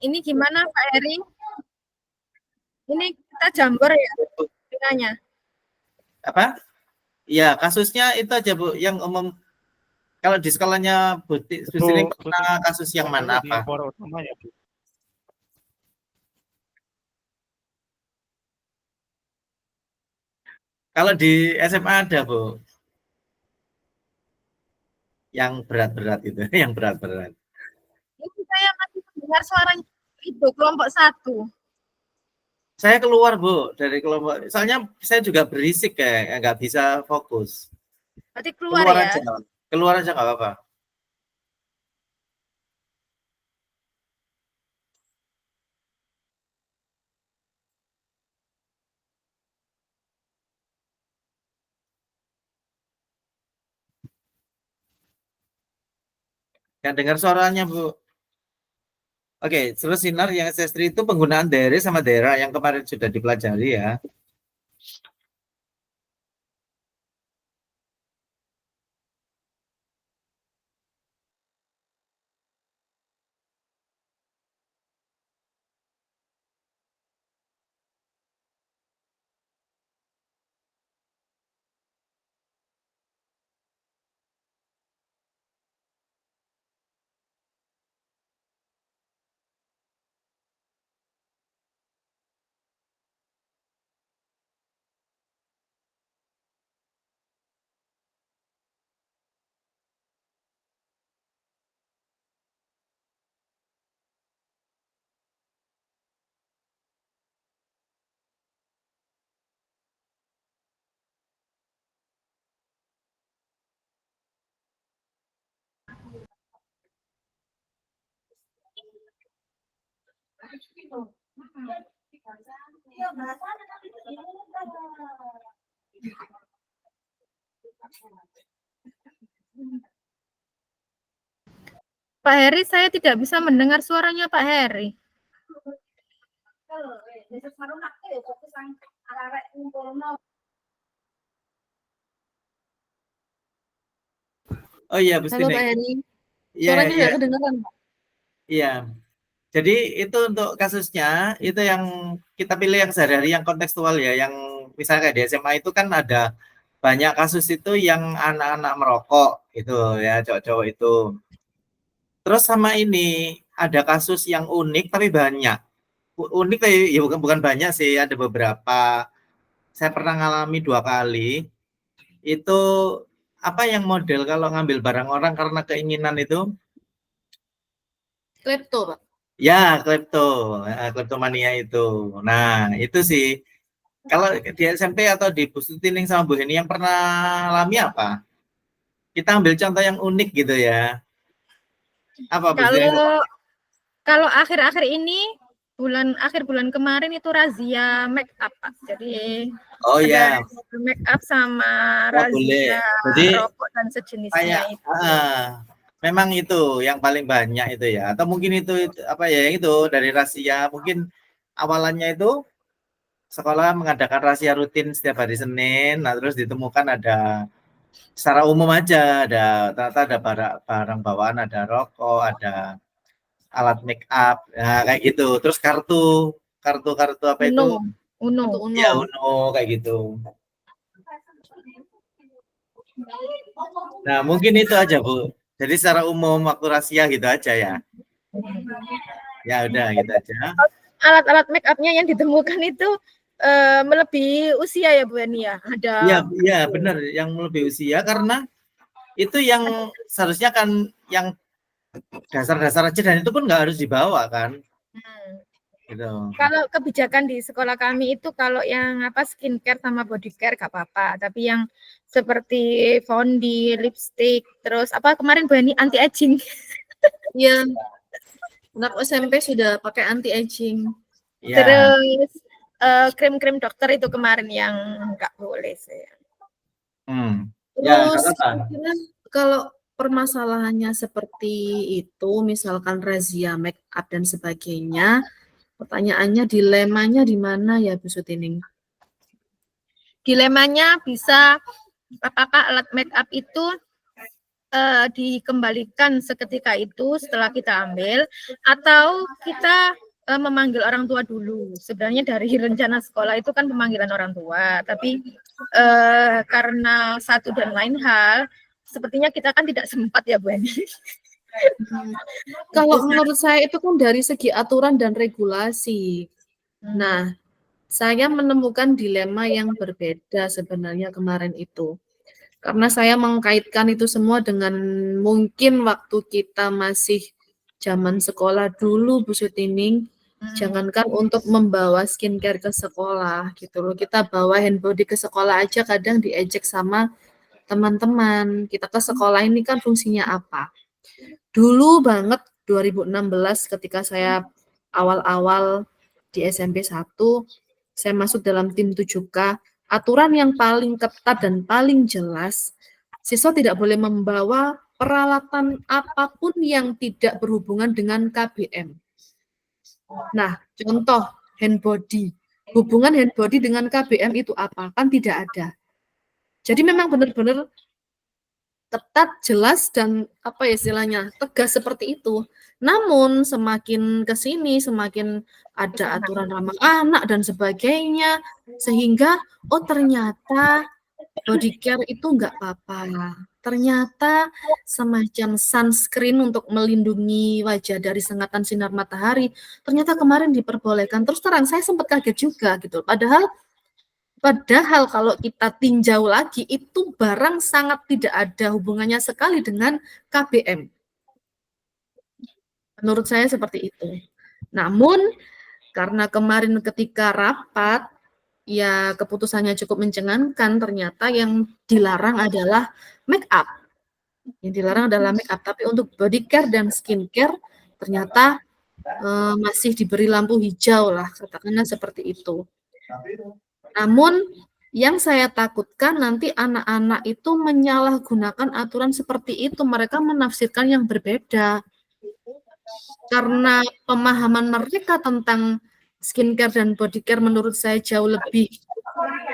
Ini gimana Pak Heri? Ini kita jamber ya finanya. Apa? Ya, kasusnya itu aja Bu, yang umum. Kalau di sekolahnya Bu Sri pernah kasus yang mana apa? Kalau di SMA ada Bu, yang berat-berat itu, yang berat-berat. Ini saya masih mendengar suaranya itu kelompok 1. Saya keluar Bu dari kelompok, soalnya saya juga berisik kayak nggak bisa fokus. Berarti keluar ya? Keluar aja nggak apa-apa. Nggak dengar suaranya Bu. Oke, terus sinar yang ancestry itu penggunaan daerah sama daerah yang kemarin sudah dipelajari ya. Pak Heri, saya tidak bisa mendengar suaranya Pak Heri. Oh iya, Bu Halo Stine. Pak Heri, Iya, suaranya iya. nggak kedengaran Pak? Iya. Jadi itu untuk kasusnya, itu yang kita pilih yang sehari-hari, yang kontekstual ya, yang misalnya kayak di SMA itu kan ada banyak kasus itu yang anak-anak merokok itu ya, cowok-cowok itu. Terus sama ini ada kasus yang unik tapi banyak. Unik tapi ya bukan banyak sih, ada beberapa. Saya pernah ngalami 2 kali. Itu apa yang model kalau ngambil barang orang karena keinginan itu? Klepto Pak. Ya, kleptomania itu. Nah, itu sih. Kalau di SMP atau di Bu Sutining sama Bu Heni yang pernah alami apa? Kita ambil contoh yang unik gitu ya. Apa Bu Sutining? Kalau akhir-akhir ini akhir bulan kemarin itu razia make up Pak. Jadi ya, make up sama razia rokok dan sejenisnya kayak, itu. memang itu yang paling banyak itu ya. Atau mungkin itu apa ya, yang itu dari razia, mungkin awalannya itu sekolah mengadakan razia rutin setiap hari Senin. Nah, terus ditemukan ada secara umum aja, ternyata ada barang bawaan, ada rokok, ada alat make up, nah kayak gitu. Terus kartu apa itu? Uno. Ya, Uno kayak gitu. Nah, mungkin itu aja Bu. Jadi secara umum waktu rahasia gitu aja ya. Ya udah gitu aja. Alat-alat make up-nya yang ditemukan itu melebihi usia ya Bu Eni ya? Ada. Iya benar, yang melebihi usia, karena itu yang seharusnya kan yang dasar-dasar aja, dan itu pun nggak harus dibawa kan. Gitu. Kalau kebijakan di sekolah kami itu kalau yang apa skincare sama body care gak apa-apa, tapi yang seperti foundation, lipstick, terus apa kemarin Bu Eni anti aging. Iya. Anak SMP sudah pakai anti aging. Ya. Terus krim-krim dokter itu kemarin yang nggak boleh saya. Terus kalau permasalahannya seperti itu, misalkan razia make up dan sebagainya, pertanyaannya dilemanya di mana ya Bu Sutining? Dilemanya bisa apakah alat make up itu dikembalikan seketika itu setelah kita ambil, atau kita memanggil orang tua dulu. Sebenarnya dari rencana sekolah itu kan pemanggilan orang tua, tapi karena satu dan lain hal, sepertinya kita kan tidak sempat ya Bu Eni. Kalau menurut saya itu kan dari segi aturan dan regulasi. Nah, saya menemukan dilema yang berbeda sebenarnya kemarin itu. Karena saya mengkaitkan itu semua dengan mungkin waktu kita masih zaman sekolah dulu, Bu Sutining. Jangankan untuk membawa skincare ke sekolah gitu loh. Kita bawa hand body ke sekolah aja kadang diejek sama teman-teman. Kita ke sekolah ini kan fungsinya apa? Dulu banget 2016 ketika saya awal-awal di SMP 1, saya masuk dalam tim 7K, aturan yang paling ketat dan paling jelas, siswa tidak boleh membawa peralatan apapun yang tidak berhubungan dengan KBM. Nah, contoh hand body. Hubungan hand body dengan KBM itu apa? Kan tidak ada. Jadi memang benar-benar ketat, jelas, dan apa ya istilahnya, tegas seperti itu. Namun semakin ke sini, semakin ada aturan ramah anak dan sebagainya, sehingga ternyata body care itu enggak apa-apa. Ternyata semacam sunscreen untuk melindungi wajah dari sengatan sinar matahari, ternyata kemarin diperbolehkan. Terus terang saya sempat kaget juga gitu. Padahal kalau kita tinjau lagi, itu barang sangat tidak ada hubungannya sekali dengan KBM. Menurut saya seperti itu. Namun, karena kemarin ketika rapat, ya keputusannya cukup mencengangkan, ternyata yang dilarang adalah make up. Yang dilarang adalah make up, tapi untuk body care dan skincare, ternyata masih diberi lampu hijau lah, katakanlah seperti itu. Namun yang saya takutkan nanti anak-anak itu menyalahgunakan aturan seperti itu, mereka menafsirkan yang berbeda. Karena pemahaman mereka tentang skincare dan body care menurut saya jauh lebih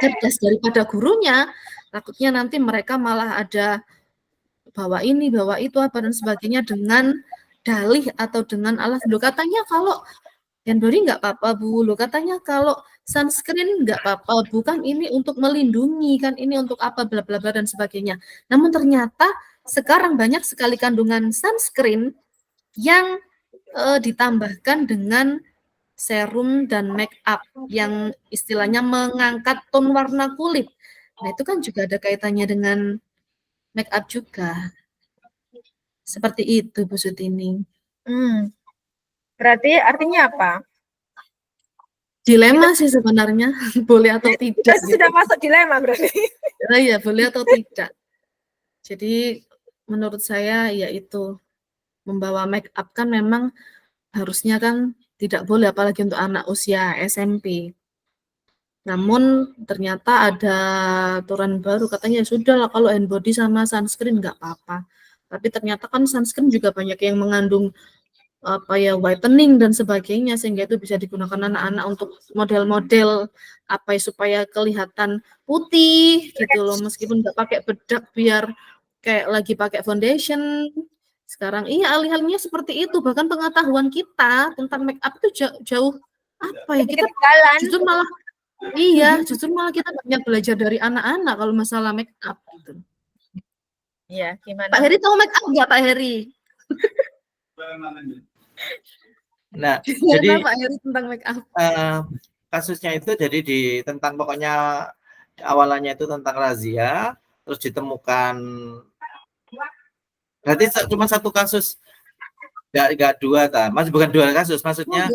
cerdas daripada gurunya, takutnya nanti mereka malah ada bawa ini, bawa itu, apa dan sebagainya dengan dalih atau dengan alasan. Loh katanya kalau hand body nggak apa-apa Bu, loh katanya kalau sunscreen nggak apa-apa, bukan ini untuk melindungi, kan ini untuk apa, bla bla bla dan sebagainya. Namun ternyata sekarang banyak sekali kandungan sunscreen yang ditambahkan dengan serum dan make up yang istilahnya mengangkat tone warna kulit. Nah itu kan juga ada kaitannya dengan make up juga. Seperti itu Bu Sutining. Berarti artinya apa? Dilema sih sebenarnya, boleh atau tidak. Sudah masuk dilema berarti. Ya, boleh atau tidak. Jadi menurut saya yaitu membawa make up kan memang harusnya kan tidak boleh, apalagi untuk anak usia SMP. Namun ternyata ada aturan baru, katanya sudah lah kalau hand body sama sunscreen nggak apa-apa. Tapi ternyata kan sunscreen juga banyak yang mengandung whitening dan sebagainya, sehingga itu bisa digunakan anak-anak untuk model-model supaya kelihatan putih gitu loh, meskipun nggak pakai bedak biar kayak lagi pakai foundation. Sekarang alih-alihnya seperti itu, bahkan pengetahuan kita tentang make up itu jauh kita justru malah kita banyak belajar dari anak-anak kalau masalah make up gitu. Iya, gimana? Pak Heri tahu make up nggak Pak Heri? Nah, jadi Pak Heri tentang make up. Kasusnya itu jadi tentang pokoknya awalannya itu tentang razia, terus ditemukan, berarti cuma satu kasus, nggak dua, masih bukan dua kasus, maksudnya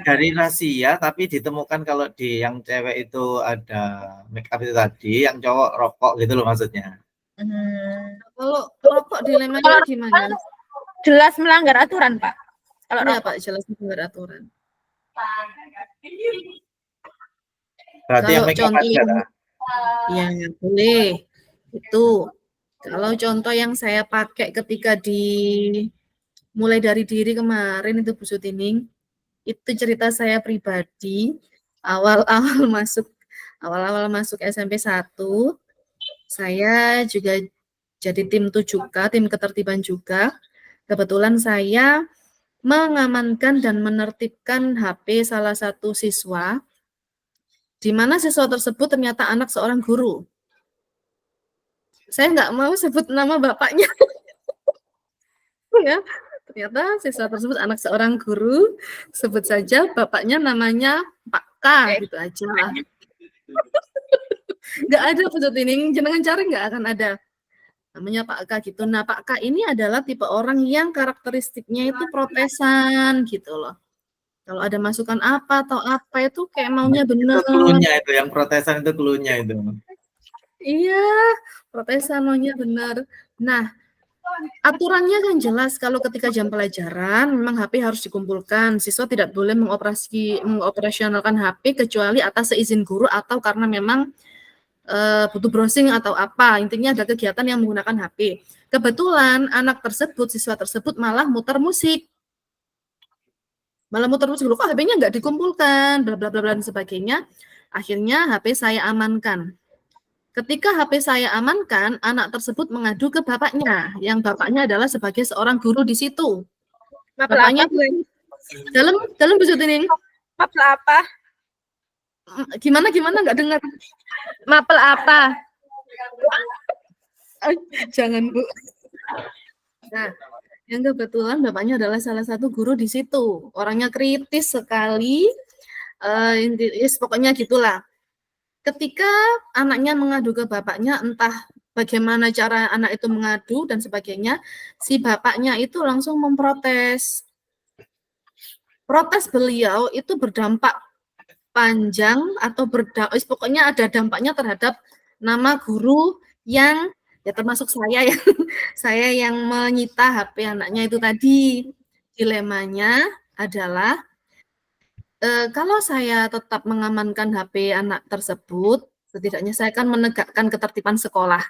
dari razia tapi ditemukan kalau di yang cewek itu ada make up itu tadi, yang cowok rokok gitu loh maksudnya. Kalau rokok dilemanya gimana? Jelas melanggar aturan, Pak. Kalau Pak, jelas melanggar aturan. Berarti yang make up aja. Ya, boleh. Itu kalau contoh yang saya pakai ketika mulai dari diri kemarin itu Bu Sutining, itu cerita saya pribadi awal-awal masuk SMP 1, saya juga Jadi tim itu juga, tim ketertiban juga. Kebetulan saya mengamankan dan menertibkan HP salah satu siswa, di mana siswa tersebut ternyata anak seorang guru. Saya nggak mau sebut nama bapaknya, ya. Ternyata siswa tersebut anak seorang guru, sebut saja bapaknya namanya Pak K, gitu aja. Nggak ada episode ini, jenengan cari nggak akan ada. Namanya Pak K gitu. Nah, Pak K ini adalah tipe orang yang karakteristiknya itu protesan gitu loh. Kalau ada masukan apa atau apa itu kayak maunya Itu bener. cluenya itu, yang protesan itu cluenya itu. Iya, protesan maunya bener. Nah, aturannya kan jelas kalau ketika jam pelajaran memang HP harus dikumpulkan. Siswa tidak boleh mengoperasionalkan HP kecuali atas seizin guru atau karena memang butuh browsing atau apa. Intinya ada kegiatan yang menggunakan HP. Kebetulan anak tersebut, siswa tersebut malah muter musik. Malah muter musik, kok HP-nya nggak dikumpulkan, bla bla bla dan sebagainya. Akhirnya HP saya amankan. Ketika HP saya amankan, anak tersebut mengadu ke bapaknya, yang bapaknya adalah sebagai seorang guru di situ. Mapel Bapaknya apa, Bu? dalam besok ini Mapel apa? gimana nggak dengar. Mapel apa? Jangan, Bu. Nah, yang kebetulan bapaknya adalah salah satu guru di situ. Orangnya kritis sekali. Pokoknya gitulah. Ketika anaknya mengadu ke bapaknya, entah bagaimana cara anak itu mengadu dan sebagainya, si bapaknya itu langsung memprotes. Protes beliau itu berdampak panjang atau pokoknya ada dampaknya terhadap nama guru yang ya termasuk saya ya, saya yang menyita HP anaknya itu tadi. Dilemanya adalah kalau saya tetap mengamankan HP anak tersebut, setidaknya saya akan menegakkan ketertiban sekolah.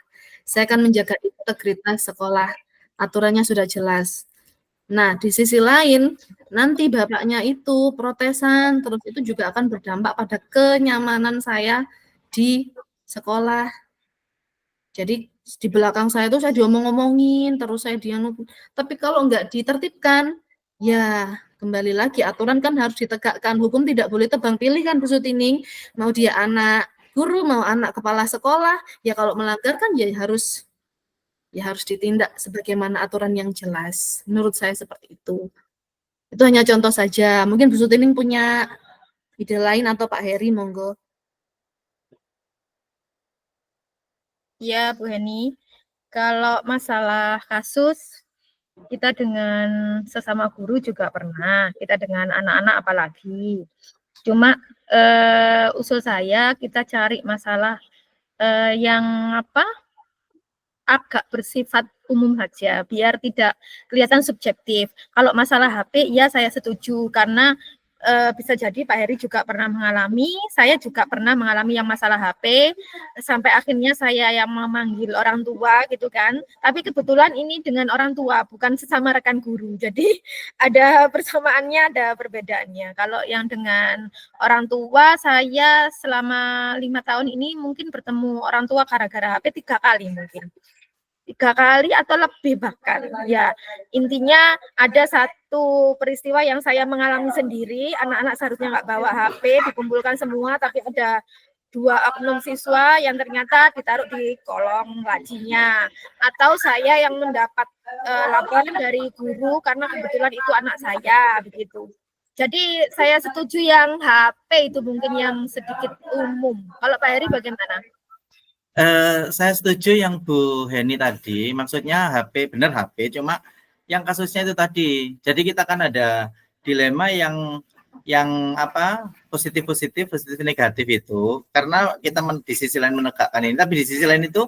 Saya akan menjaga integritas sekolah. Aturannya sudah jelas. Nah, di sisi lain, nanti bapaknya itu protesan, terus itu juga akan berdampak pada kenyamanan saya di sekolah. Jadi di belakang saya itu saya diomong-omongin, terus saya tapi kalau enggak ditertibkan, ya kembali lagi aturan kan harus ditegakkan. Hukum tidak boleh tebang pilih kan Bu Sutining. Mau dia anak guru, mau anak kepala sekolah, ya kalau melanggar kan ya harus ditindak sebagaimana aturan yang jelas. Menurut saya seperti itu. Itu hanya contoh saja. Mungkin Bu Sutining punya ide lain atau Pak Heri, monggo. Ya, Bu Heni. Kalau masalah kasus, kita dengan sesama guru juga pernah. Kita dengan anak-anak apalagi. Cuma usul saya kita cari masalah yang agak bersifat umum saja, biar tidak kelihatan subjektif. Kalau masalah HP, ya saya setuju karena bisa jadi Pak Heri juga pernah mengalami, saya juga pernah mengalami yang masalah HP, sampai akhirnya saya yang memanggil orang tua gitu kan. Tapi kebetulan ini dengan orang tua, bukan sesama rekan guru. Jadi ada persamaannya, ada perbedaannya. Kalau yang dengan orang tua, saya selama 5 tahun ini mungkin bertemu orang tua gara-gara HP 3 kali mungkin. 3 kali atau lebih bahkan. Ya, intinya ada satu peristiwa yang saya mengalami sendiri, anak-anak seharusnya nggak bawa HP, dikumpulkan semua, tapi ada 2 oknum siswa yang ternyata ditaruh di kolong lacinya. Atau saya yang mendapat laporan dari guru karena kebetulan itu anak saya, begitu. Jadi saya setuju yang HP itu mungkin yang sedikit umum. Kalau Pak Heri bagaimana? Saya setuju yang Bu Heni tadi, maksudnya HP, benar HP, cuma yang kasusnya itu tadi. Jadi kita kan ada dilema yang positif negatif itu, karena kita di sisi lain menegakkan ini, tapi di sisi lain itu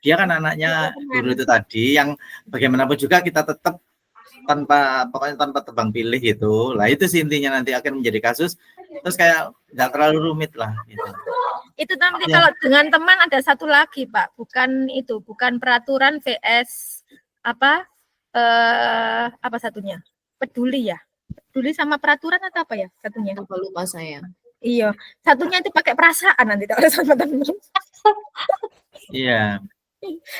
dia kan anaknya guru itu tadi, yang bagaimanapun juga kita tetap pokoknya tanpa tebang pilih gitu. Lah itu sih intinya, nanti akan menjadi kasus, terus kayak nggak terlalu rumit lah gitu. Itu nanti ya. Kalau dengan teman ada satu lagi Pak, bukan peraturan VS apa satunya, peduli ya, peduli sama peraturan atau apa ya satunya? Lupa saya. Iya, satunya itu pakai perasaan nanti kalau sama teman. Iya.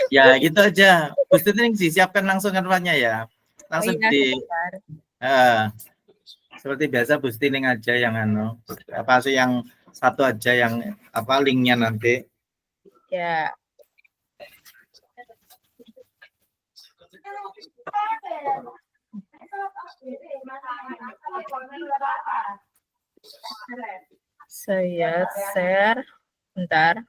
Ya gitu aja. Boosting disiapkan langsung kan tempatnya ya. Oh Langsung iya, di sebentar. eh, seperti biasa boosting aja yang apa sih yang satu aja yang apa linknya nanti. Ya, saya share. Bentar.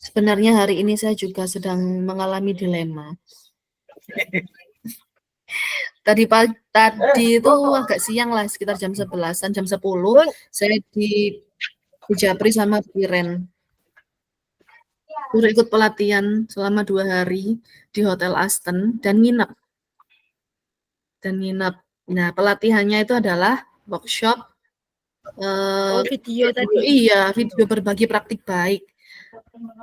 Sebenarnya hari ini saya juga sedang mengalami dilema. Tadi itu agak siang lah, sekitar jam 11-an, jam 10, Oh, saya di Japri sama Biren. Suruh ikut pelatihan selama 2 hari di Hotel Aston dan nginep. Nah, pelatihannya itu adalah workshop video tadi. iya, video berbagi praktik baik.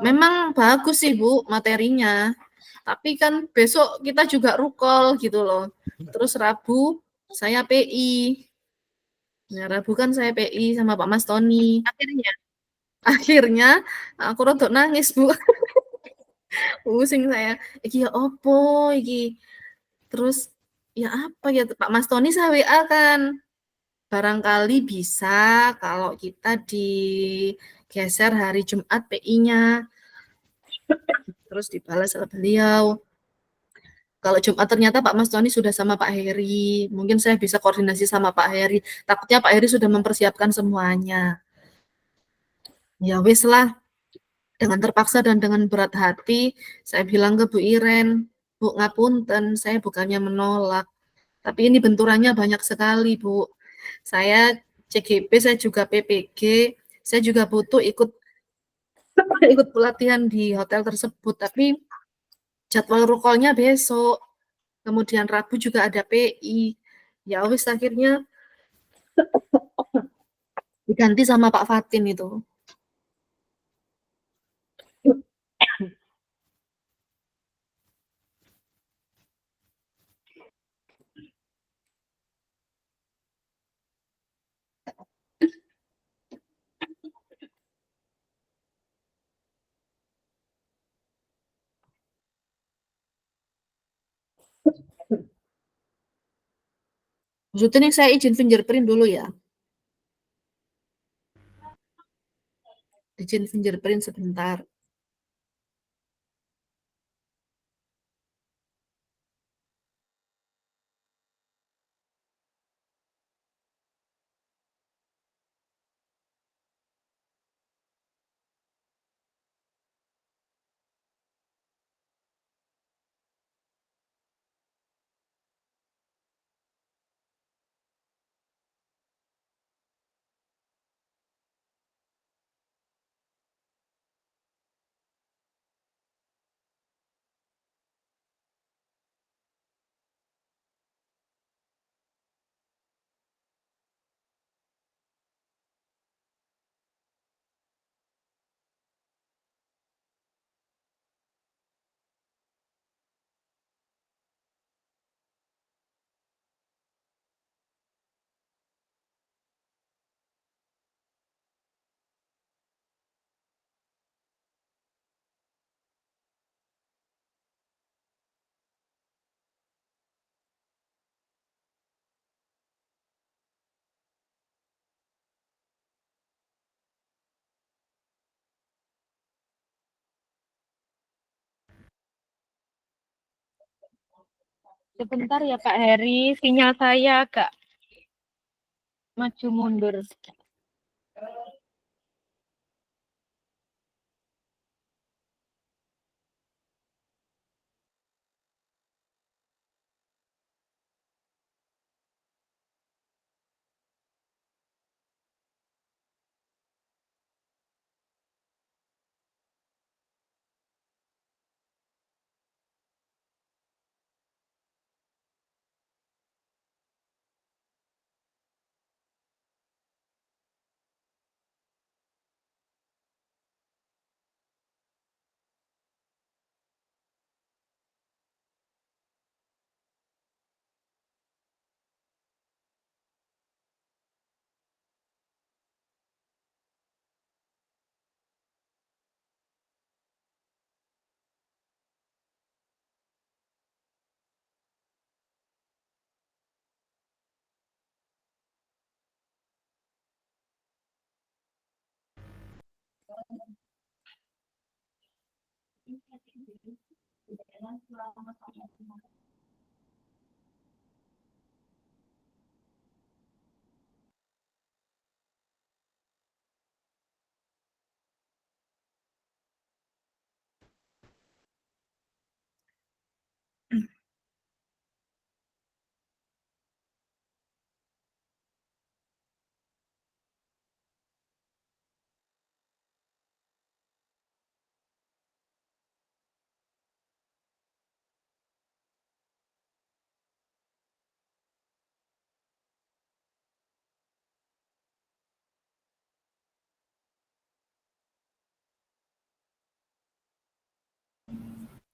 Memang bagus sih Bu materinya, tapi kan besok kita juga rukol gitu loh. Terus Rabu saya PI. Nah, Rabu kan saya PI sama Pak Mas Tony. Akhirnya, Akhirnya aku rodok nangis Bu. Pusing saya. Iki ya opo iki. Terus ya apa ya Pak Mas Tony saya WA kan. Barangkali bisa kalau kita digeser hari Jumat PI-nya. Terus dibalas oleh beliau. Kalau Jumat ternyata Pak Mas Tony sudah sama Pak Heri. Mungkin saya bisa koordinasi sama Pak Heri. Takutnya Pak Heri sudah mempersiapkan semuanya. Ya wis lah. Dengan terpaksa dan dengan berat hati, saya bilang ke Bu Iren, Bu ngapunten, saya bukannya menolak. Tapi ini benturannya banyak sekali, Bu. Saya CGP, saya juga PPG, saya juga butuh ikut ikut pelatihan di hotel tersebut, tapi jadwal rukolnya besok. Kemudian Rabu juga ada PI. Ya wis akhirnya diganti sama Pak Fatin itu. Maksudnya saya izin fingerprint dulu ya. Izin fingerprint sebentar. sebentar ya Pak Heri, sinyal saya agak maju mundur.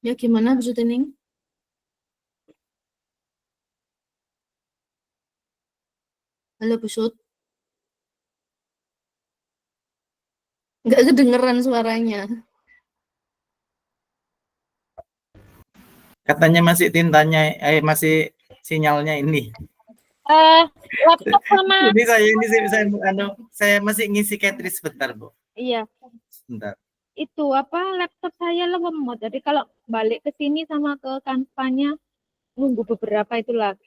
Ya gimana Bu Sutening? Halo Bu Sut, nggak kedengeran suaranya. Katanya masih tintanya, masih sinyalnya ini. Laptop sama Jadi saya masih ngisi cartridge sebentar, Bu. iya Sebentar. itu apa laptop saya lemot. Jadi kalau balik ke sini sama ke kanvanya nunggu beberapa itu lagi.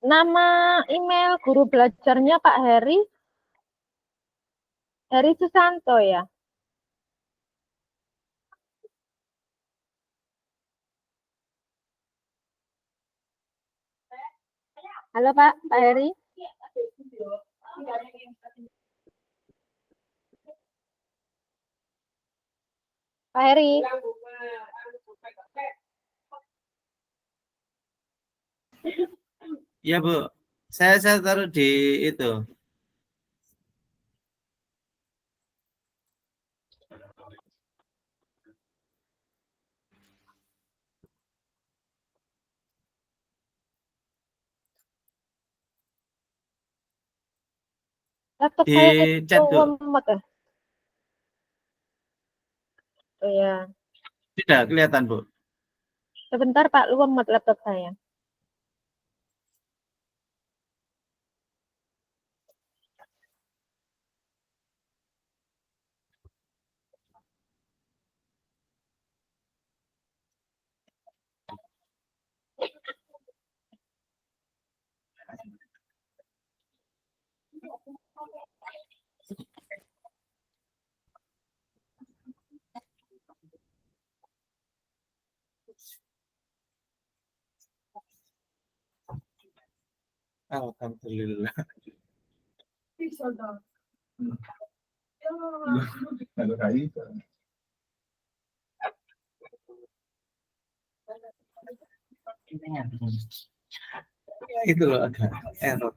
Nama email guru belajarnya Pak Heri Susanto ya. Halo Pak Heri. Pak Heri. Iya, Bu. Saya taruh di itu. Laptop Di saya chat, itu Bu. lemot ya. Oh ya. Tidak kelihatan, Bu. Sebentar Pak, lemot laptop saya. Alhamdulillah. Itu loh agak error.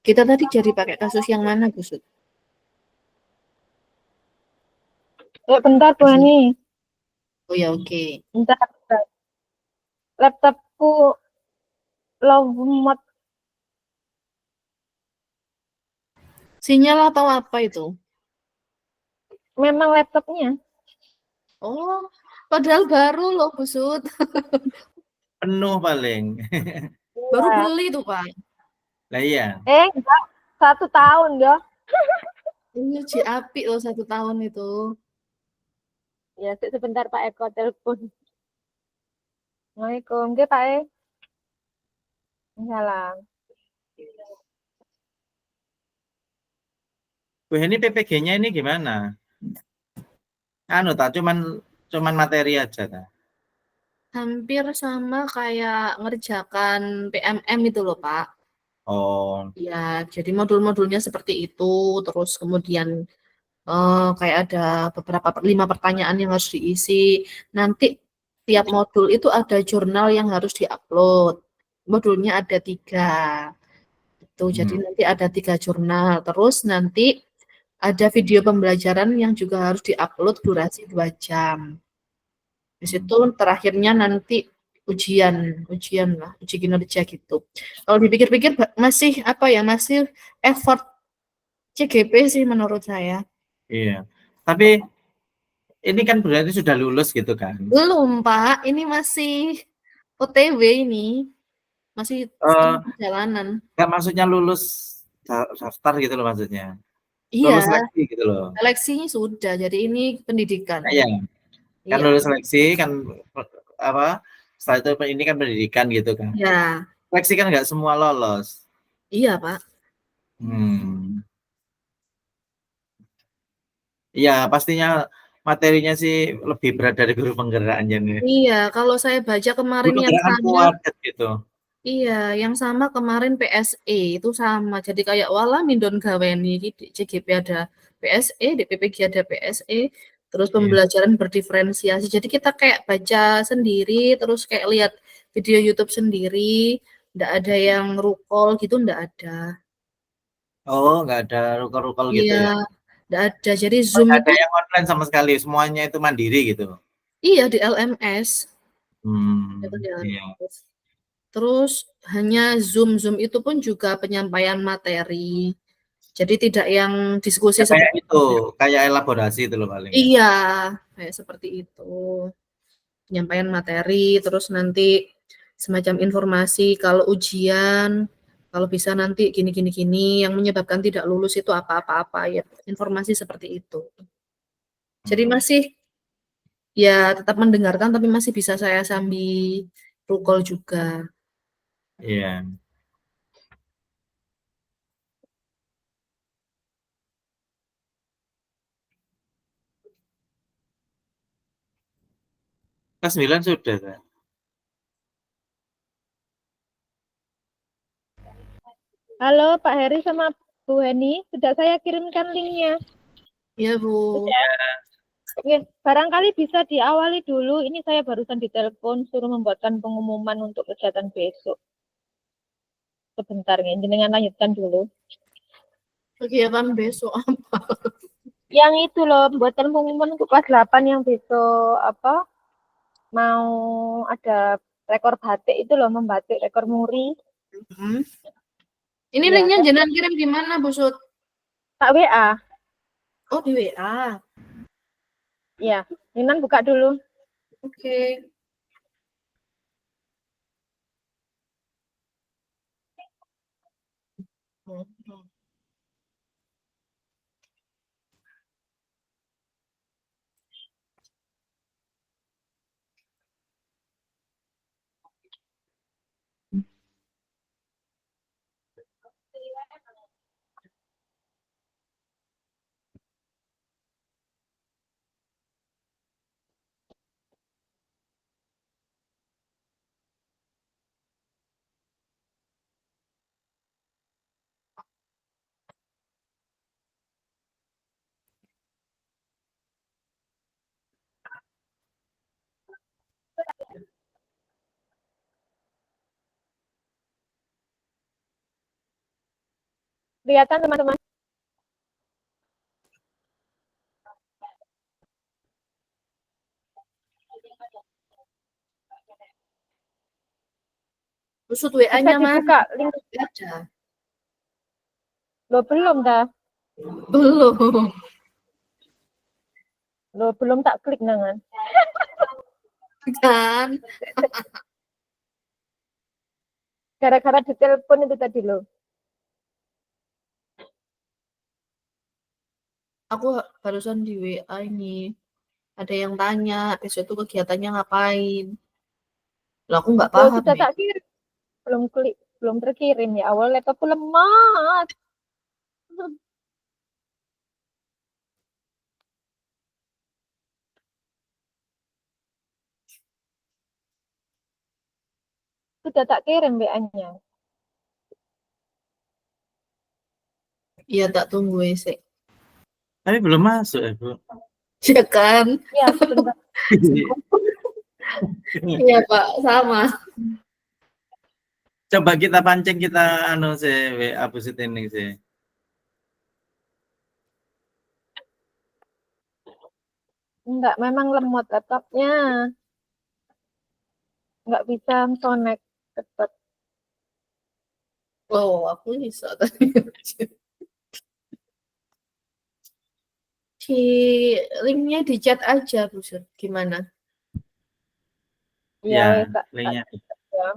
Kita tadi jadi pakai kasus yang mana, Bu Sud? Bentar Bu Hani. Oh ya, oke. Bentar. Laptopku low mode. Sinyal atau apa itu? Memang laptopnya. Oh, padahal baru loh, Bu Sud. Penuh paling. Baru beli tuh, Pak. Lah iya. Enggak, 1 tahun ya. Ini uji api loh 1 tahun itu. Ya, sebentar Pak Eko telepon. Assalamualaikum, nggih Pak E. Salam. Bu ini PPG-nya ini gimana? Anu tak cuman materi aja ta. Hampir sama kayak ngerjakan PMM itu loh, Pak. Oh, Ya, jadi modul-modulnya seperti itu. Terus kemudian kayak ada beberapa 5 pertanyaan yang harus diisi. Nanti tiap modul itu ada jurnal yang harus diupload. Modulnya ada 3. Itu, jadi nanti ada 3 jurnal. Terus nanti ada video pembelajaran yang juga harus diupload durasi 2 jam. Di situ terakhirnya nanti ujian lah, uji kinerja gitu. Kalau dipikir-pikir masih apa ya, masih effort CGP sih menurut saya. iya. Tapi ini kan berarti sudah lulus gitu kan? Belum, Pak. Ini masih OTW ini. Masih perjalanan. Enggak maksudnya lulus daftar gitu loh maksudnya. Iya, Lulus seleksi gitu loh. seleksinya sudah. Jadi ini pendidikan. Iya. Kan Iya. lulus seleksi kan apa? Setelah itu ini kan pendidikan gitu kan. Ya, Seleksi kan nggak semua lolos. iya, Pak. Iya, pastinya materinya sih lebih berat dari guru penggeraknya nih. Iya, kalau saya baca kemarin Guru yang penggerak kan sama, padat gitu. iya, yang sama kemarin PSE itu sama. Jadi kayak wala mindon gaweni di CGP ada PSE, di PPG ada PSE, terus pembelajaran berdiferensiasi. Jadi kita kayak baca sendiri, terus kayak lihat video YouTube sendiri, nggak ada yang rukol gitu, nggak ada. Oh, nggak ada rukol-rukol gitu Iya, ya? nggak ada. Jadi Zoom Nggak ada itu, yang online sama sekali, semuanya itu mandiri gitu. iya di LMS. Itu di Iya. LMS. Terus hanya Zoom itu pun juga penyampaian materi. Jadi tidak yang diskusi Ya, kayak seperti itu, kayak elaborasi itu loh paling. iya, kayak seperti itu. Penyampaian materi, terus nanti semacam informasi kalau ujian, kalau bisa nanti gini gini gini, yang menyebabkan tidak lulus itu apa-apa-apa ya, informasi seperti itu. Jadi masih ya tetap mendengarkan tapi masih bisa saya sambil rukol juga. Iya. Kelas 9 sudah, Kak. Halo Pak Heri sama Bu Heni, sudah saya kirimkan linknya. Iya, Bu. Sudah. Oke, barangkali bisa diawali dulu. Ini saya barusan ditelepon suruh membuatkan pengumuman untuk kegiatan besok. Sebentar, nih, jenengan lanjutkan dulu. Kegiatan besok apa? Yang itu loh, buatkan pengumuman untuk kelas 8 yang besok apa mau ada rekor batik itu loh, membatik rekor muri. Hmm. Ini Ya, linknya jenengan kirim di mana, Bu Sud? Kak WA. Oh, di WA. Ya, Minan buka dulu. Oke. Hmm. Kelihatan teman-teman. Bu Sud Bisa WA-nya mana? dibuka link. Ada. Lo belum dah. Belum. Lo belum tak klik nangan. Kan? Gara-gara ditelepon itu tadi lo. Aku barusan di WA ini. Ada yang tanya, besok itu kegiatannya ngapain? Lah aku nggak Lo paham sudah nih. tak kirim. Belum klik, belum terkirim ya. Awal laptopku lemah. Sudah tak kirim WA-nya. Iya tak tunggu sih. Tapi belum masuk ya, Bu. Ya kan? Ya, sebentar. Iya Pak, sama. Coba kita pancing kita anu sih WA Bu Siti ini sih. Enggak, memang lemot laptopnya. Enggak bisa connect cepat. Oh, aku bisa tadi. Di linknya di chat aja, Bu Sur. Gimana? Ya, Ya, wes, Kak. linknya. Ya.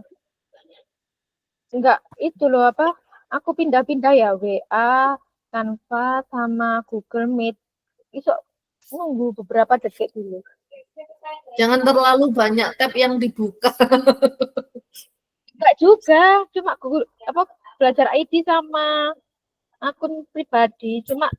Enggak, itu loh apa? Aku pindah-pindah ya WA, Canva sama Google Meet. Iso nunggu beberapa detik dulu. Jangan terlalu banyak tab yang dibuka. Enggak juga, cuma Google apa belajar ID sama akun pribadi. Cuma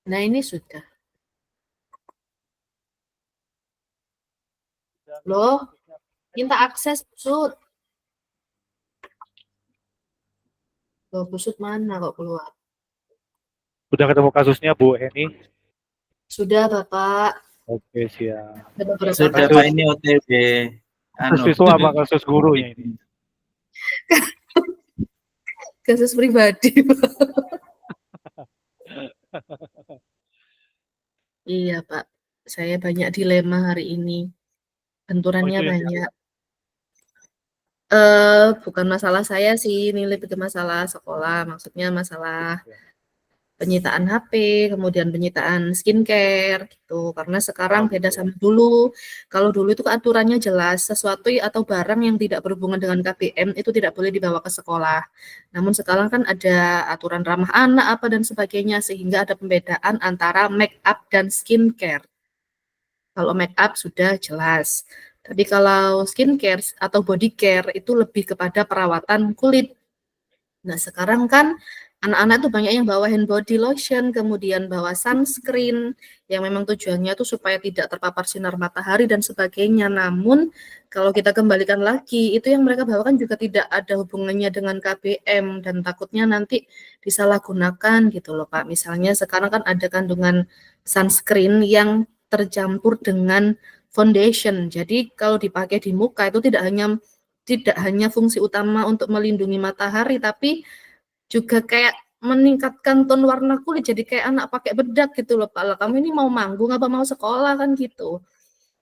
Nah, ini sudah. Loh, minta akses Busut. Loh, Busut mana kok keluar? Udah ketemu kasusnya Bu Heni? Sudah, Bapak. Oke, siap. Ada beberapa Sudah Kasus- Pak, ini OTW. Kasus siswa apa kasus gurunya ini? kasus pribadi. Iya, Pak. Saya banyak dilema hari ini. Benturannya Oh, itu yang banyak. Bukan masalah saya sih, ini lebih ke masalah sekolah. Maksudnya masalah penyitaan HP, kemudian penyitaan skincare gitu. Karena sekarang beda sama dulu. Kalau dulu itu aturannya jelas, sesuatu atau barang yang tidak berhubungan dengan KBM itu tidak boleh dibawa ke sekolah. Namun sekarang kan ada aturan ramah anak apa dan sebagainya, sehingga ada pembedaan antara make up dan skincare. Kalau make up sudah jelas. Tapi kalau skincare atau body care itu lebih kepada perawatan kulit. Nah, sekarang kan anak-anak tuh banyak yang bawa hand body lotion, kemudian bawa sunscreen, yang memang tujuannya tuh supaya tidak terpapar sinar matahari dan sebagainya. Namun, kalau kita kembalikan lagi, itu yang mereka bawakan juga tidak ada hubungannya dengan KBM, dan takutnya nanti disalahgunakan gitu loh, Pak. Misalnya sekarang kan ada kandungan sunscreen yang tercampur dengan foundation. Jadi kalau dipakai di muka itu tidak hanya fungsi utama untuk melindungi matahari, tapi juga kayak meningkatkan tone warna kulit, jadi kayak anak pakai bedak gitu loh, Pak. Lah, kamu ini mau manggung apa mau sekolah kan gitu.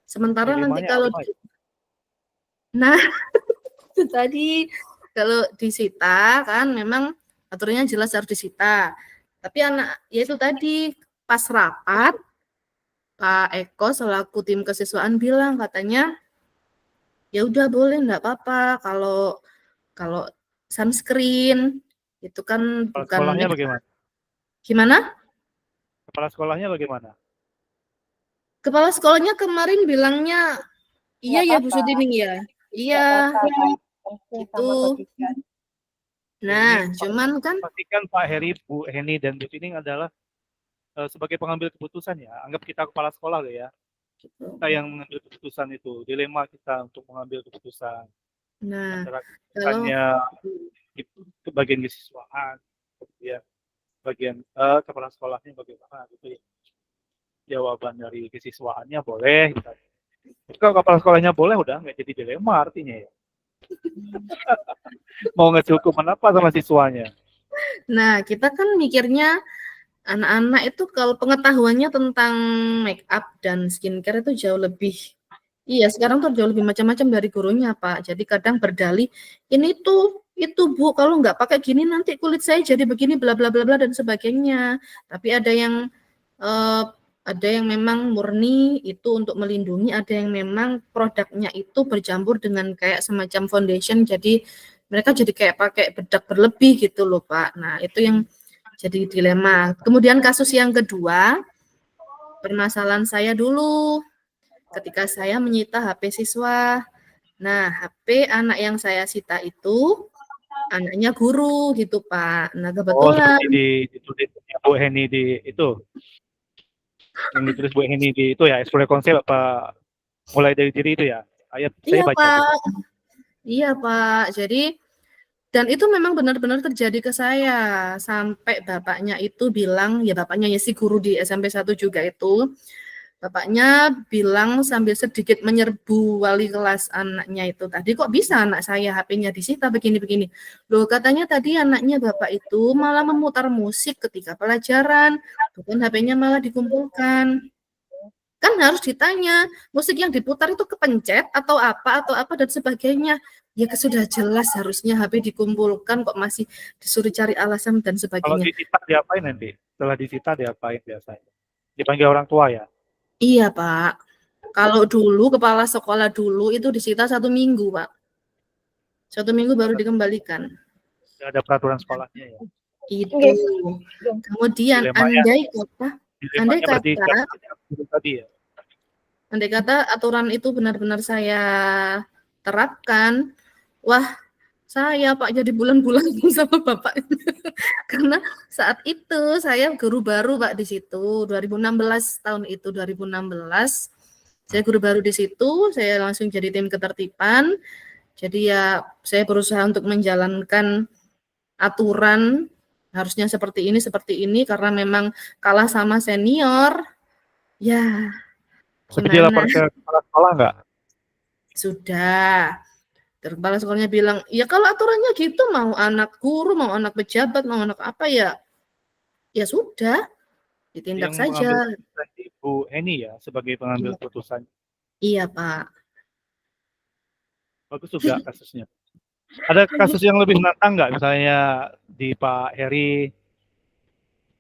Sementara nanti Dilemanya kalau apa ya? nah itu tadi kalau disita kan memang aturannya jelas harus disita. Tapi anak ya itu tadi pas rapat Pak Eko selaku tim kesiswaan bilang katanya ya udah boleh enggak apa-apa kalau kalau sunscreen itu kan Kepala bukan sekolahnya bagaimana? gimana? Kepala sekolahnya bagaimana? Kepala sekolahnya kemarin bilangnya iya ya Bu Sutining ya. Iya, itu. Nah, Ini cuman kan pastikan Pak Heri, Bu Heni, dan Bu Tining adalah sebagai pengambil keputusan ya. Anggap kita kepala sekolah loh ya. Kita yang mengambil keputusan itu. Dilema kita untuk mengambil keputusan. nah Antara kalau keputusannya ke bagian kesiswaan, kemudian bagian kepala sekolahnya bagaimana gitu ya. Jawaban dari kesiswaannya boleh. Gitu. Kalau kepala sekolahnya boleh, udah nggak jadi dilema artinya ya. Mau ngasih hukuman apa sama siswanya? nah kita kan mikirnya anak-anak itu kalau pengetahuannya tentang make up dan skincare itu jauh lebih iya sekarang tuh jauh lebih macam-macam dari gurunya Pak. Jadi kadang berdalih ini tuh itu Bu kalau nggak pakai gini nanti kulit saya jadi begini bla bla bla bla dan sebagainya. Tapi ada yang memang murni itu untuk melindungi, ada yang memang produknya itu bercampur dengan kayak semacam foundation, jadi mereka jadi kayak pakai bedak berlebih gitu loh Pak. Nah itu yang jadi dilema. Kemudian kasus yang kedua, permasalahan saya dulu ketika saya menyita HP siswa. Nah HP anak yang saya sita itu anaknya guru gitu Pak. Nah Oh, kebetulan seperti ditulis Bu Heni di itu. Yang ditulis Bu Heni di itu ya, eksplorasi konsep apa mulai dari diri itu ya. Ayat saya iya baca Pak. tuh. Iya Pak. Jadi dan itu memang benar-benar terjadi ke saya sampai bapaknya itu bilang ya bapaknya ya si guru di SMP 1 juga itu bapaknya bilang sambil sedikit menyerbu wali kelas anaknya itu tadi kok bisa anak saya HP-nya disita begini-begini. Loh katanya tadi anaknya bapak itu malah memutar musik ketika pelajaran, bukan HP-nya malah dikumpulkan. Kan harus ditanya, musik yang diputar itu kepencet atau apa dan sebagainya. Ya sudah jelas harusnya HP dikumpulkan kok masih disuruh cari alasan dan Kalau sebagainya. disita diapain nanti? Setelah disita diapain biasanya? Dipanggil orang tua ya? Iya Pak. Kalau dulu kepala sekolah dulu itu disita 1 minggu Pak. 1 minggu baru dikembalikan. Tidak ada peraturan sekolahnya ya? Itu. Kemudian Dilemanya andai berarti kata tadi ya? aturan itu benar-benar saya terapkan, wah Saya Pak jadi bulan-bulan sama Bapak. Karena saat itu saya guru baru Pak di situ 2016 tahun itu 2016 saya guru baru di situ, saya langsung jadi tim ketertiban. Jadi ya saya berusaha untuk menjalankan aturan harusnya seperti ini karena memang kalah sama senior. Ya, Tapi dia lapor gimana? ke kepala sekolah nggak? Sudah. Kepala sekolahnya bilang, ya kalau aturannya gitu mau anak guru, mau anak pejabat, mau anak apa ya, ya sudah, ditindak Yang saja. mengambil keputusan Ibu Heni ya sebagai pengambil Iya, keputusan. iya Pak. Bagus juga kasusnya. Ada kasus yang lebih menantang nggak? Misalnya di Pak Heri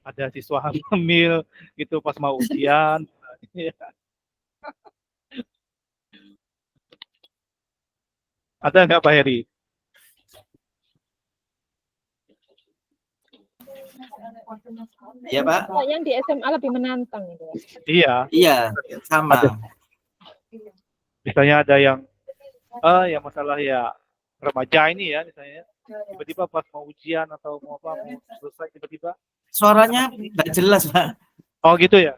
ada siswa hamil gitu pas mau ujian. Ada nggak Pak Heri? Ya Pak. Yang di SMA lebih menantang itu. Iya. Iya, sama. Ada. Misalnya ada yang masalah ya remaja ini ya misalnya tiba-tiba pas mau ujian atau mau apa mau selesai tiba-tiba Suaranya nggak jelas Pak. oh gitu ya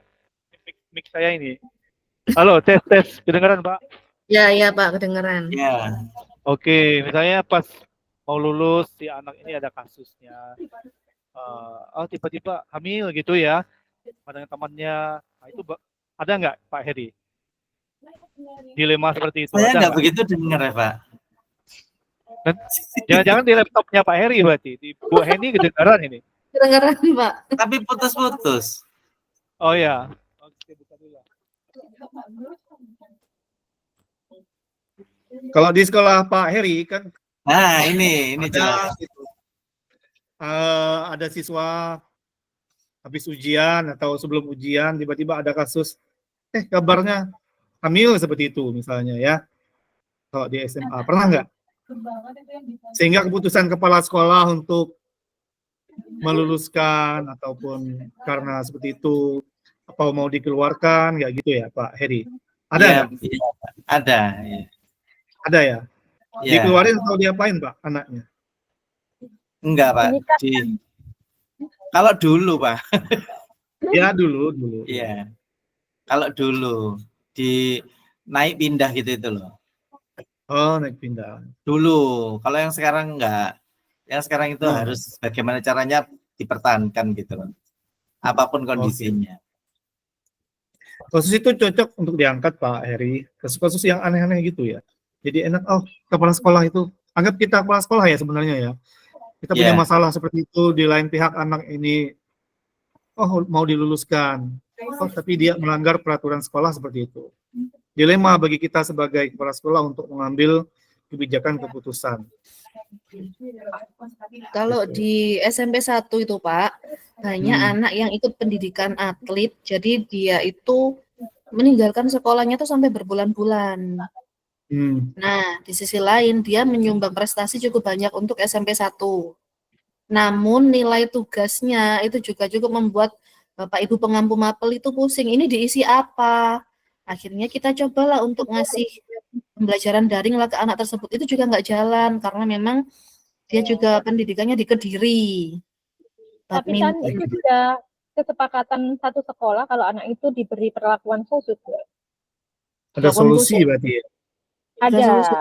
mix saya ini halo tes kedengaran Pak Ya, ya Pak, kedengeran. Ya. oke misalnya pas mau lulus si anak ini ada kasusnya tiba-tiba hamil gitu ya pada temannya nah, itu ada nggak Pak Heri dilema seperti itu Saya ada nggak begitu dengar ya Pak. jangan-jangan di laptopnya Pak Heri berarti di Bu Heni kedengaran ini Kedengeran Pak. Tapi putus-putus. oh ya oke buka dulu. Kalau di sekolah Pak Heri kan Nah, ini ada jelas. ada siswa habis ujian atau sebelum ujian tiba-tiba ada kasus kabarnya hamil seperti itu misalnya ya. Kalau di SMA pernah nggak? Sehingga keputusan kepala sekolah untuk meluluskan ataupun karena seperti itu apa mau dikeluarkan nggak gitu ya Pak Heri? Ada Iya, nggak? iya, ada. Ya. Ada ya? Ya. Dikeluarin atau diapain Pak anaknya? Enggak Pak. Kalau dulu Pak. Ya dulu. Iya. Kalau dulu di naik pindah gitu itu loh. Oh, naik pindah. Dulu. Kalau yang sekarang enggak. Yang sekarang itu harus bagaimana caranya dipertahankan gitu loh. Apapun kondisinya. Kasus itu cocok untuk diangkat Pak Heri. Kasus-kasus yang aneh-aneh gitu ya. Jadi enak, kepala sekolah itu, anggap kita kepala sekolah ya sebenarnya ya. Kita punya masalah seperti itu, di lain pihak anak ini, mau diluluskan. Tapi dia melanggar peraturan sekolah seperti itu. Dilema bagi kita sebagai kepala sekolah untuk mengambil kebijakan keputusan. Kalau di SMP 1 itu Pak, banyak anak yang ikut pendidikan atlet, jadi dia itu meninggalkan sekolahnya tuh sampai berbulan-bulan. Nah, di sisi lain dia menyumbang prestasi cukup banyak untuk SMP 1. Namun nilai tugasnya itu juga cukup membuat Bapak Ibu pengampu mapel itu pusing. Ini diisi apa? Akhirnya kita cobalah untuk ngasih pembelajaran daring lah ke anak tersebut. Itu juga nggak jalan karena memang dia juga pendidikannya di Kediri. Tapi kan itu sudah kesepakatan satu sekolah kalau anak itu diberi perlakuan khusus. Ada solusi berarti ya? Ada.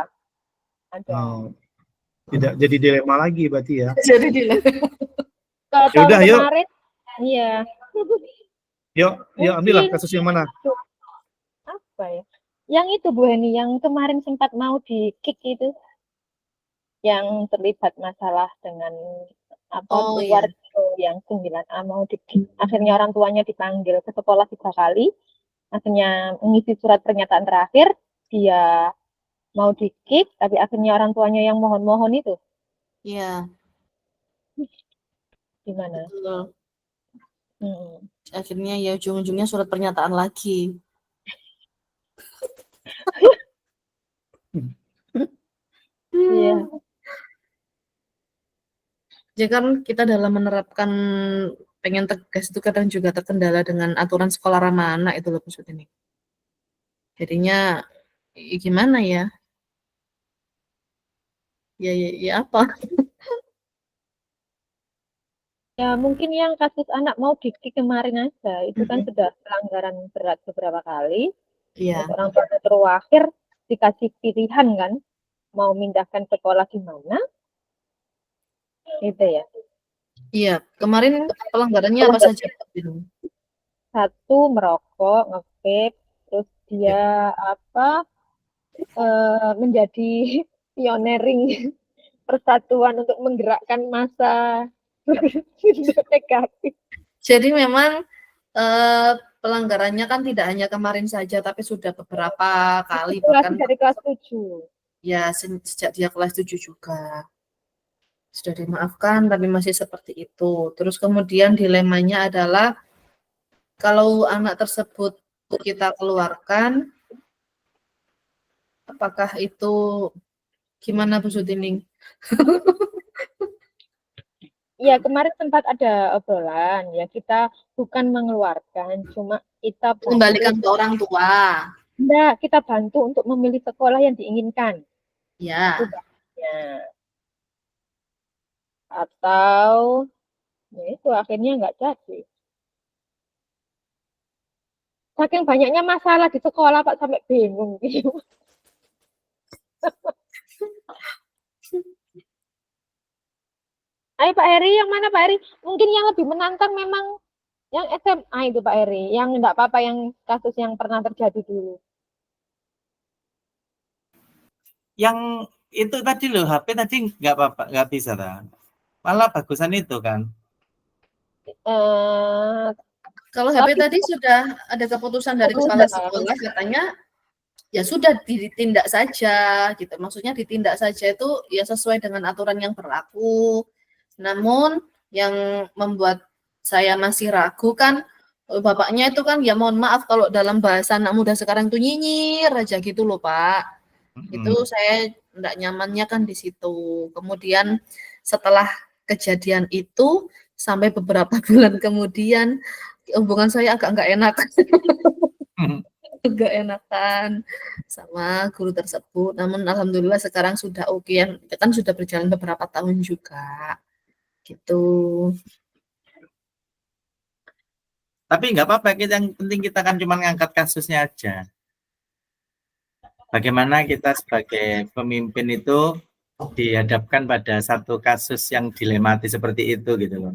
Tidak jadi dilema lagi berarti ya? Jadi dilema. Kalau tahun kemarin, iya. Yuk ambillah kasus yang mana? Apa ya? Yang itu Bu Heni, yang kemarin sempat mau di-kick itu. Yang terlibat masalah dengan keluarga yang 9A mau di-kick. Akhirnya orang tuanya dipanggil ke sekolah 3 kali. Akhirnya mengisi surat pernyataan terakhir, dia mau di-kick, tapi akhirnya orang tuanya yang mohon-mohon itu. Iya. Gimana? Betul. Akhirnya ya ujung-ujungnya surat pernyataan lagi. Iya. Jadi kan kita dalam menerapkan pengen tegas itu kadang juga terkendala dengan aturan sekolah ramah anak itu loh maksud ini. Jadinya gimana ya? Ya apa? Ya mungkin yang kasus anak mau dikti kemarin aja, itu kan Mhm. sudah pelanggaran berat beberapa kali. Terus Iya. orang tua terakhir dikasih pilihan kan, mau mindahkan sekolah di mana, gitu ya. Iya, kemarin pelanggarannya apa saja, Pak Binu? Satu merokok, nge-vape, terus Ya. dia apa menjadi pioneering persatuan untuk menggerakkan massa negatif. Jadi memang pelanggarannya kan tidak hanya kemarin saja, tapi sudah beberapa kali, Populasi bahkan dari kelas 7. ya sejak dia kelas 7 juga. Sudah dimaafkan, tapi masih seperti itu. Terus kemudian dilemanya adalah kalau anak tersebut kita keluarkan, apakah itu gimana Bu Sutining? Ya, kemarin sempat ada obrolan ya, kita bukan mengeluarkan, cuma kita bantu, Kembalikan ke orang tua. enggak, kita bantu untuk memilih sekolah yang diinginkan. Itu Ya, bahasanya. Atau ya itu akhirnya nggak jadi. Saking banyaknya masalah di sekolah Pak sampai bingung gitu. Ayo Pak Heri, yang mana Pak Heri? Mungkin yang lebih menantang memang yang SMA itu Pak Heri, yang enggak apa-apa yang kasus yang pernah terjadi dulu. Yang itu tadi loh, HP tadi nggak apa-apa, nggak bisa ta. Malah bagusan itu kan. Eh, kalau HP tapi tadi sudah ada keputusan dari kepala sekolah, katanya ya sudah ditindak saja gitu. Maksudnya ditindak saja itu ya sesuai dengan aturan yang berlaku. Namun yang membuat saya masih ragu kan bapaknya itu kan ya mohon maaf kalau dalam bahasa anak muda sekarang tuh nyinyir aja gitu loh Pak. Itu saya enggak nyamannya kan di situ. Kemudian setelah kejadian itu sampai beberapa bulan kemudian hubungan saya agak enggak enak. Agak enakan sama guru tersebut. Namun alhamdulillah sekarang sudah oke ya. Kan sudah berjalan beberapa tahun juga. Gitu. Tapi nggak apa-apa, yang penting kita kan cuma ngangkat kasusnya aja. Bagaimana kita sebagai pemimpin itu dihadapkan pada satu kasus yang dilematis seperti itu gitu loh.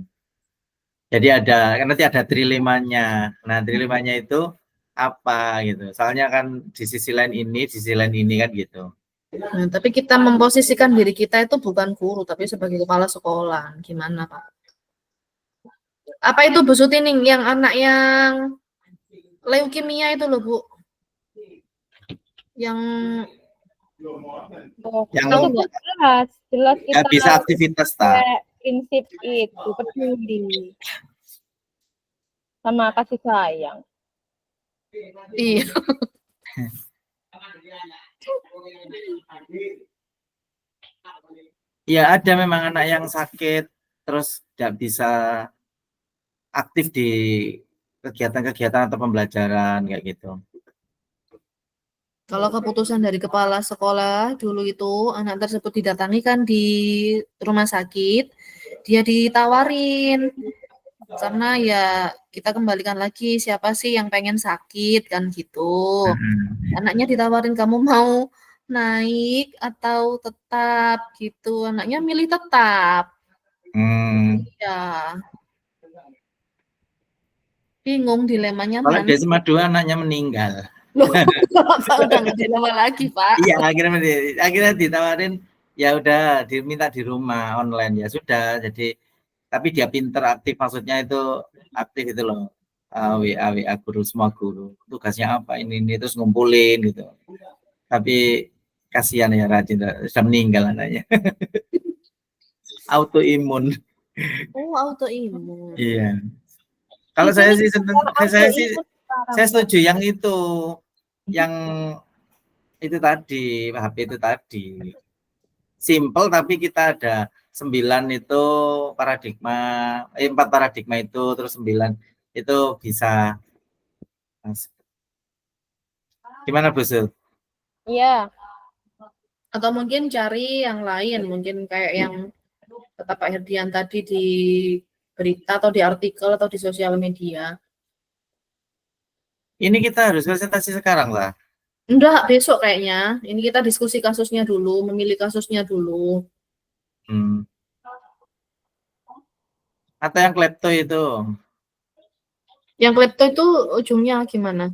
Jadi nanti ada trilemanya. Nah, trilemanya itu apa gitu. Soalnya kan di sisi lain ini, di sisi lain ini kan gitu. Nah, tapi kita memposisikan diri kita itu bukan guru, tapi sebagai kepala sekolah. Gimana, Pak? Apa itu Bu Sutining yang anak yang leukemia itu loh, Bu? Yang Yang itu jelas nggak kita bisa aktivitas prinsip itu peduli sama kasih sayang. iya. Ya ada memang anak yang sakit terus tidak bisa aktif di kegiatan-kegiatan atau pembelajaran kayak gitu. Kalau keputusan dari kepala sekolah dulu itu anak tersebut didatangi kan di rumah sakit, dia ditawarin karena ya kita kembalikan lagi siapa sih yang pengen sakit kan gitu. Anaknya ditawarin kamu mau naik atau tetap gitu. Anaknya milih tetap. Ya, bingung dilemanya Kalau mana. dia cuma 2 anaknya meninggal. Loh, udah nggak dilema lagi, Pak. Iya, akhirnya ditawarin ya udah diminta di rumah online ya sudah. Jadi tapi dia pinter aktif, maksudnya itu aktif itu loh. WA guru, semua guru. Tugasnya apa ini terus ngumpulin gitu. Tapi kasihan ya Rajin sudah meninggal anaknya. Autoimun. Oh, autoimun. Iya. Kalau saya sih saya setuju yang itu, yang itu tadi, HP itu tadi. Simple tapi kita ada 9 itu paradigma, 4 paradigma itu terus 9 itu bisa. Gimana Bu Sul? Iya. Atau mungkin cari yang lain, mungkin kayak yang kata Pak Herdian tadi di berita atau di artikel atau di sosial media. Ini kita harus presentasi sekarang lah. Enggak, besok kayaknya. Ini kita diskusi kasusnya dulu, memilih kasusnya dulu. Hmm. Atau yang klepto itu. Yang klepto itu ujungnya gimana?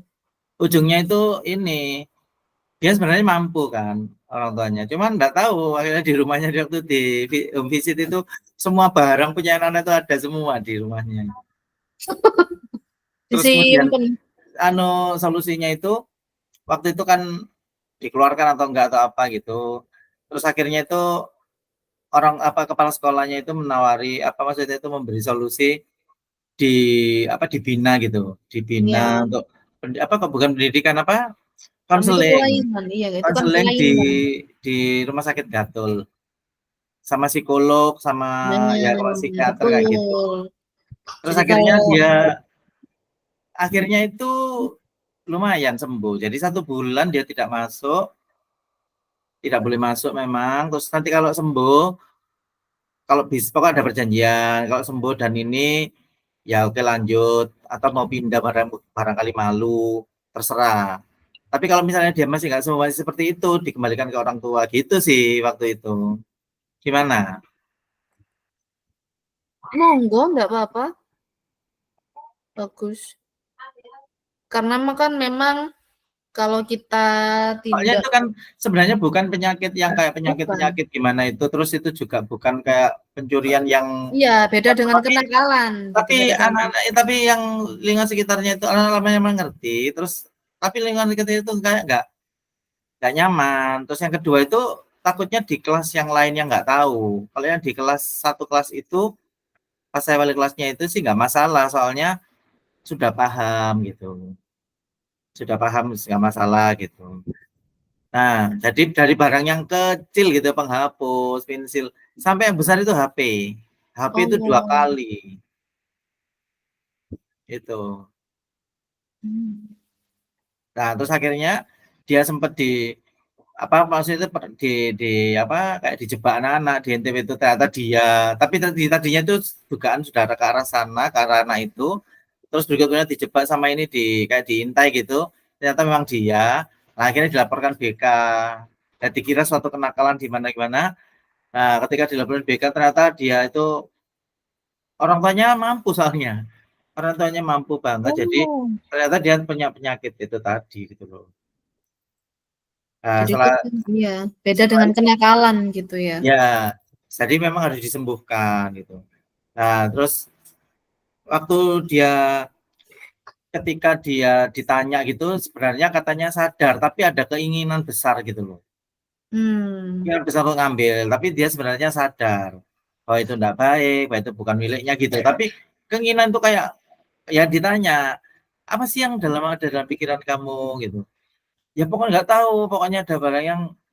Ujungnya itu ini, dia sebenarnya mampu kan orang tuanya. Cuman nggak tahu akhirnya di rumahnya dia waktu di home visit itu semua barang punya anak itu ada semua di rumahnya. Terus kemudian Disimpan. solusinya itu waktu itu kan dikeluarkan atau enggak atau apa gitu. Terus akhirnya itu kepala sekolahnya itu menawari maksudnya itu memberi solusi dibina gitu, dibina Ya, untuk bukan pendidikan itu konseling kelainan. Iya, itu kan konseling kelainan. di rumah sakit Gatul sama psikolog sama ya kalau Nah, psikiater kayak gitu. betul. Terus Jadi akhirnya kalau akhirnya itu lumayan sembuh. Jadi 1 bulan dia tidak boleh masuk memang. Terus nanti kalau sembuh, kalau bisa pokoknya ada perjanjian, kalau sembuh dan ini ya oke lanjut atau mau pindah barangkali malu, terserah. Tapi kalau misalnya dia masih nggak sembuh masih seperti itu, dikembalikan ke orang tua gitu sih waktu itu. Gimana? monggo, nggak apa-apa. Bagus. Karena kan memang kalau kita Soalnya tindak itu kan sebenarnya bukan penyakit yang kayak bukan. penyakit-penyakit gimana itu, terus itu juga bukan kayak pencurian yang Iya, beda dengan tapi kenakalan. tapi Beda dengan anak-anak tapi yang lingkungan sekitarnya itu anak-anak yang mengerti, terus tapi lingkungan sekitar itu kayak nggak nyaman. Terus yang kedua itu takutnya di kelas yang lain yang nggak tahu. Kalau yang di satu kelas itu pas saya wali kelasnya itu sih nggak masalah, soalnya sudah paham gitu, sudah paham nggak masalah gitu. Nah, jadi dari barang yang kecil gitu, penghapus, pensil, sampai yang besar itu HP. HP itu 2 Oh. kali. Itu. Nah, terus akhirnya dia sempat maksudnya itu kayak dijebak anak-anak di NTB itu ternyata dia, tapi tadinya itu dugaan sudah ke arah sana, ke arah anak itu. Terus berikutnya dijebak sama ini kayak diintai gitu. Ternyata memang dia. Nah, akhirnya dilaporkan BK. Dan dikira suatu kenakalan di mana-mana. Nah, ketika dilaporkan BK ternyata dia itu orang tuanya mampu soalnya. Orang tuanya mampu banget. Jadi Oh, ternyata dia punya penyakit itu tadi gitu loh. Nah, Jadi itu kan, iya, beda dengan kenakalan gitu ya. ya, jadi memang harus disembuhkan gitu. Nah, terus waktu ketika dia ditanya gitu, sebenarnya katanya sadar, tapi ada keinginan besar gitu loh. Keinginan besar untuk ngambil, tapi dia sebenarnya sadar bahwa itu enggak baik, bahwa itu bukan miliknya gitu. Tapi keinginan itu kayak ya ditanya, apa sih yang ada dalam pikiran kamu gitu. Ya pokoknya nggak tahu, pokoknya ada barang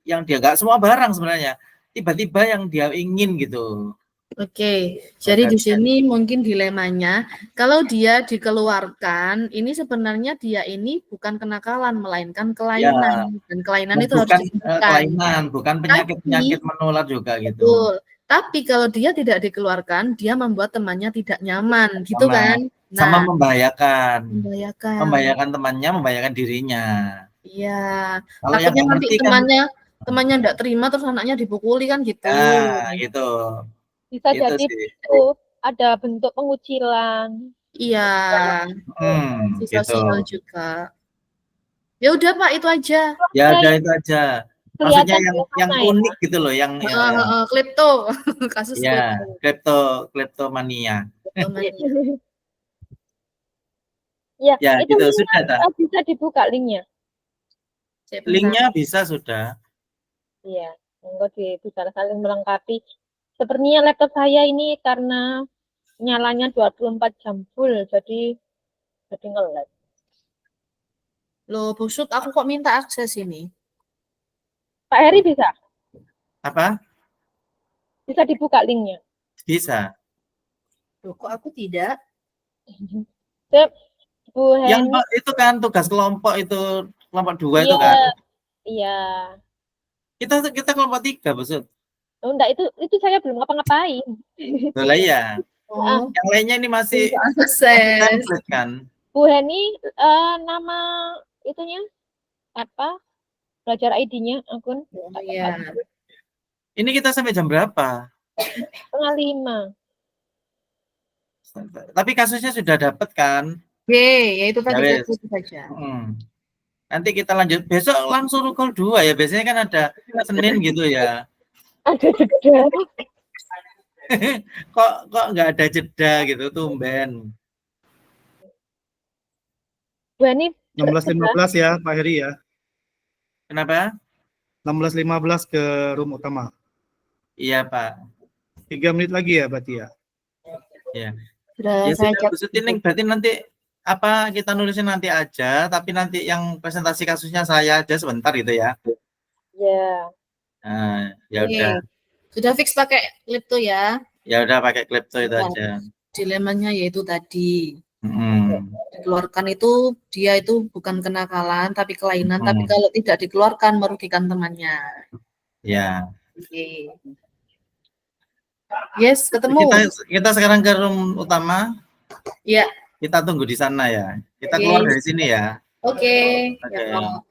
yang dia nggak semua barang sebenarnya. Tiba-tiba yang dia ingin gitu. Oke, jadi di sini mungkin dilemanya, kalau dia dikeluarkan, ini sebenarnya dia ini bukan kenakalan, melainkan kelainan. Dan kelainan itu harus bukan disembuhkan. kelainan, bukan penyakit menular juga gitu. Betul. Tapi kalau dia tidak dikeluarkan, dia membuat temannya tidak nyaman, gitu kan? Sama Nah, membahayakan. membahayakan. Membahayakan temannya, membahayakan dirinya. Iya. Kalau yang Takutnya nggak nanti ngerti kan, temannya enggak terima terus anaknya dipukuli kan gitu. nah gitu. bisa Itu jadi sih. itu ada bentuk pengucilan. Iya. gitu. Sosial juga. Ya udah Pak, itu aja. Ya Ya, udah itu aja. Maksudnya kelihatan yang suasana ya. unik gitu loh, yang Klepto, kasus ya klepto. kleptomania. Kleptomania. Ya, Ya itu gitu linknya sudah dah. bisa dibuka linknya. Linknya bisa sudah. Iya, monggo bisa saling melengkapi. Sepertinya laptop saya ini karena nyalanya 24 jam full, jadi nge-lag. Loh, busut aku kok minta akses ini. Pak Heri bisa? Apa? Bisa dibuka linknya? Bisa. Loh, kok aku tidak? Sip, Bu Yang Hen. itu kan tugas kelompok itu, kelompok 2 Iya, itu kan. iya. Kita kelompok 3, Bosut. Oh, enggak, itu saya belum ngapa-ngapain. Boleh ya. Oh, Yang lainnya ini masih akses. template kan. Bu Heni, nama itunya apa? Belajar ID-nya akun Iya. Ini kita sampai jam berapa? 4:30. Tapi kasusnya sudah dapat kan? Oke, ya itu tadi Ya, wes. itu saja. Nanti kita lanjut. Besok langsung rukun 2 ya. Biasanya kan ada Senin gitu ya. Ada jeda. Kok nggak ada jeda gitu, tumben. Bu Heni, 16.15 ya Pak Heri ya. Kenapa? 16.15 ke room utama. Iya, Pak. 3 menit lagi ya berarti ya. Ya. Sudah Ya saya sudah, chat. Bu Sutining, berarti nanti apa kita nulisnya nanti aja, tapi nanti yang presentasi kasusnya saya aja sebentar gitu ya. ya. Nah, ya Oke. udah. Sudah fix pakai klip tuh ya. Ya udah pakai klepto itu Ya. aja. Dilemanya yaitu tadi Mm-mm. dikeluarkan itu dia itu bukan kenakalan tapi kelainan, tapi Mm. kalau tidak dikeluarkan merugikan temannya. Ya. Oke. Yes, ketemu. Kita sekarang ke room utama. Ya. Kita tunggu di sana ya. Kita Oke. keluar dari sini ya. Oke. Oke. Ya, Pak.